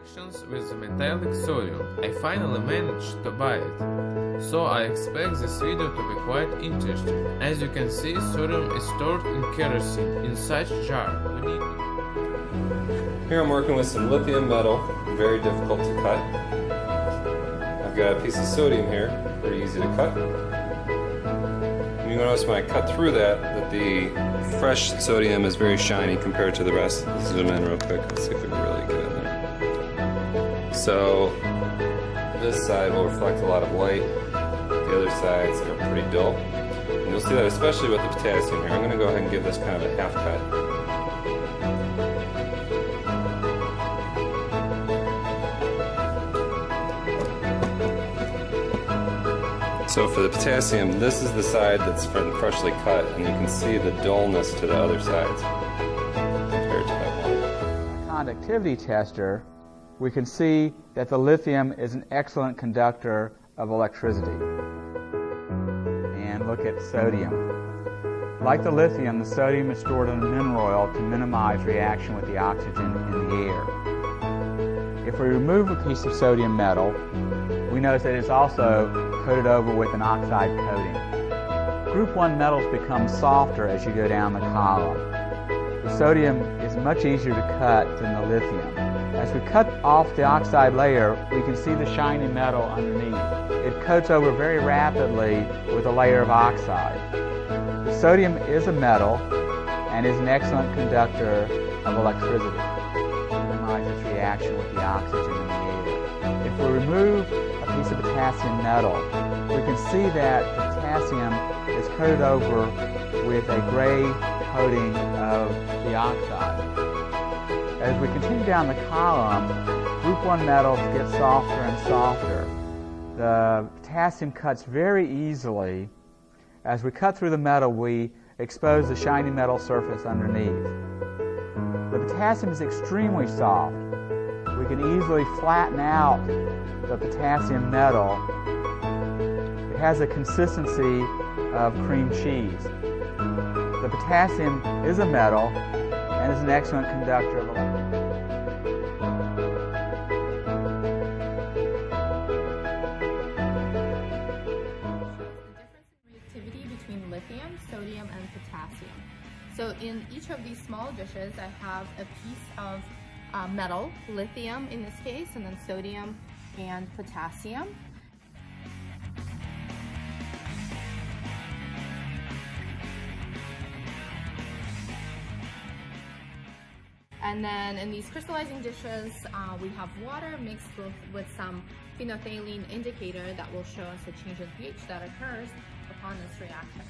reactions with the metallic sodium. I finally managed to buy it, so I expect this video to be quite interesting. As you can see, sodium is stored in kerosene in such jar. Here I'm working with some lithium metal, very difficult to cut. I've got a piece of sodium here, pretty easy to cut. You notice when I cut through that the fresh sodium is very shiny compared to the rest. Let's zoom in real quick, let's see if we can really get in there. So this side will reflect a lot of light, the other sides are pretty dull. And you'll see that especially with the potassium here. I'm going to go ahead and give this kind of a half cut. So for the potassium, this is the side that's freshly cut, and you can see the dullness to the other sides compared to that one. Conductivity tester, we can see that the lithium is an excellent conductor of electricity. And look at sodium. Like the lithium, the sodium is stored in a mineral oil to minimize reaction with the oxygen in the air. If we remove a piece of sodium metal, we notice that it's also coated over with an oxide coating. Group 1 metals become softer as you go down the column. The sodium is much easier to cut than the lithium. As we cut off the oxide layer, we can see the shiny metal underneath. It coats over very rapidly with a layer of oxide. The sodium is a metal and is an excellent conductor of electricity. It minimizes reaction with the oxygen in the air. If we remove a piece of potassium metal, we can see that potassium is coated over with a gray coating of the oxide. As we continue down the column, group 1 metals get softer and softer. The potassium cuts very easily. As we cut through the metal, we expose the shiny metal surface underneath. The potassium is extremely soft. We can easily flatten out the potassium metal. It has a consistency of cream cheese. The potassium is a metal and is an excellent conductor of electricity. Reactivity between lithium, sodium, and potassium. So in each of these small dishes, I have a piece of metal, lithium in this case, and then sodium and potassium. And then in these crystallizing dishes, we have water mixed with some phenolphthalein indicator that will show us a change in pH that occurs upon this reaction.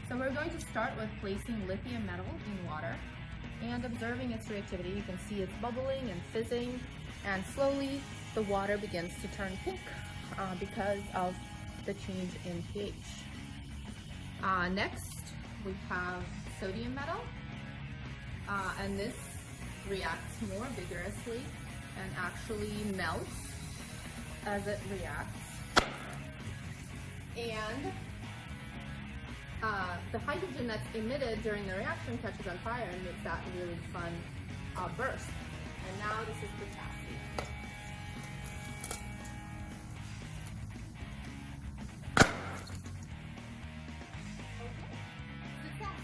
So we're going to start with placing lithium metal in water and observing its reactivity. You can see it's bubbling and fizzing, and slowly the water begins to turn pink because of the change in pH. Next, we have sodium metal, and this reacts more vigorously and actually melts as it reacts. And the hydrogen that's emitted during the reaction catches on fire and makes that really fun burst. And now this is potassium. Okay, success.